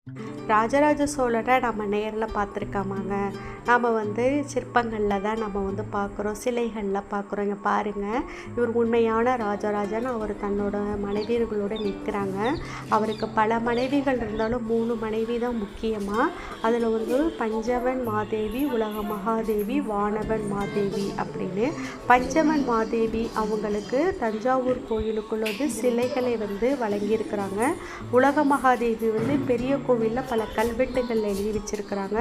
ராஜராஜ சோழரை நம்ம நேரில் பார்த்துருக்காமாங்க. நாம் சிற்பங்களில் தான் நம்ம பார்க்குறோம், சிலைகளில் பார்க்குறோம். இங்கே பாருங்கள், இவர் உண்மையான ராஜராஜன். அவர் தன்னோட மனைவியர்களோடு நிற்கிறாங்க. அவருக்கு பல மனைவிகள் இருந்தாலும் 3 மனைவி தான் முக்கியமாக. அதில் பஞ்சவன் மாதேவி, உலக மகாதேவி, வானவன் மாதேவி அப்படின்னு. பஞ்சவன் மாதேவி அவங்களுக்கு தஞ்சாவூர் கோயிலுக்குள்ள சிலைகளை வழங்கியிருக்கிறாங்க. உலக மகாதேவி பெரிய கோவிலில் பல கல்வெட்டுகள் எழுதி வச்சிருக்கிறாங்க.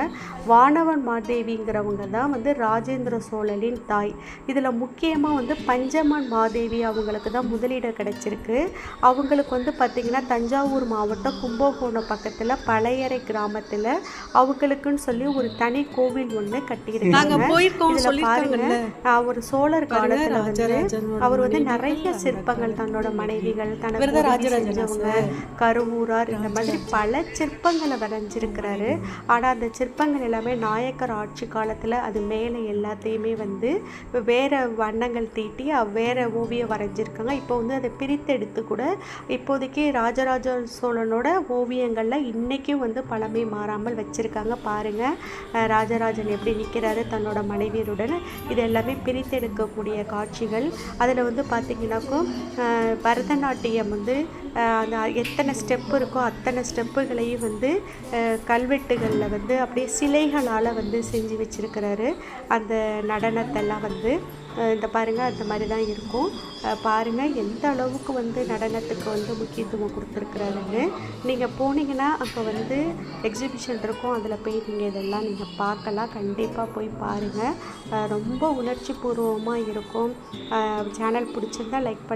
வானவன் மாதேவிங்கிறவங்க தான் ராஜேந்திர சோழனின் தாய். இதில் முக்கியமாக பஞ்சமன் மாதேவி அவங்களுக்கு தான் முதலிடம் கிடைச்சிருக்கு. அவங்களுக்கு பார்த்திங்கன்னா தஞ்சாவூர் மாவட்டம் கும்பகோணம் பக்கத்தில் பழையறை கிராமத்தில் அவங்களுக்குன்னு சொல்லி ஒரு தனி கோவில் ஒன்று கட்டியிருக்காங்க. இதில் பாருங்க, ஒரு சோழர் காலத்தில் அவர் நிறைய சிற்பங்கள் தன்னோட மனைவிகள், தனக்கு செஞ்சவங்க, கருவூரார், இந்த மாதிரி பல சிற்பங்களை வரைஞ்சிருக்கிறாரு. ஆனால் அந்த சிற்பங்கள் எல்லாமே நாயக்கர் ஆட்சி காலத்தில் அது மேலே எல்லாத்தையுமே வேறு வண்ணங்கள் தீட்டி வேறு ஓவியம் வரைஞ்சிருக்காங்க. இப்போ அதை பிரித்தெடுத்து கூட இப்போதைக்கு ராஜராஜ சோழனோட ஓவியங்களில் இன்றைக்கும் பழமை மாறாமல் வச்சுருக்காங்க. பாருங்கள், ராஜராஜன் எப்படி நிற்கிறாரு தன்னோட மனைவியருடன். இது எல்லாமே பிரித்தெடுக்கக்கூடிய காட்சிகள். அதில் பார்த்திங்கனாக்கும் பரதநாட்டியம் அந்த எத்தனை ஸ்டெப்பு இருக்கோ அத்தனை ஸ்டெப்புகளையும் கல்வெட்டுகளில் அப்படியே சிலைகளால் செஞ்சு வச்சுருக்கிறாரு. அந்த நடனத்தெல்லாம் இந்த பாருங்கள், அந்த மாதிரி தான் இருக்கும். பாருங்கள் எந்த அளவுக்கு நடனத்துக்கு முக்கியத்துவம் கொடுத்துருக்குறாருன்னு. நீங்கள் போனீங்கன்னா அங்கே எக்ஸிபிஷன் இருக்கும், அதில் போய் நீங்கள் இதெல்லாம் நீங்கள் பார்க்கலாம். கண்டிப்பாக போய் பாருங்கள், ரொம்ப உணர்ச்சி பூர்வமாக இருக்கும். சேனல் பிடிச்சிருந்தா லைக் பண்ணி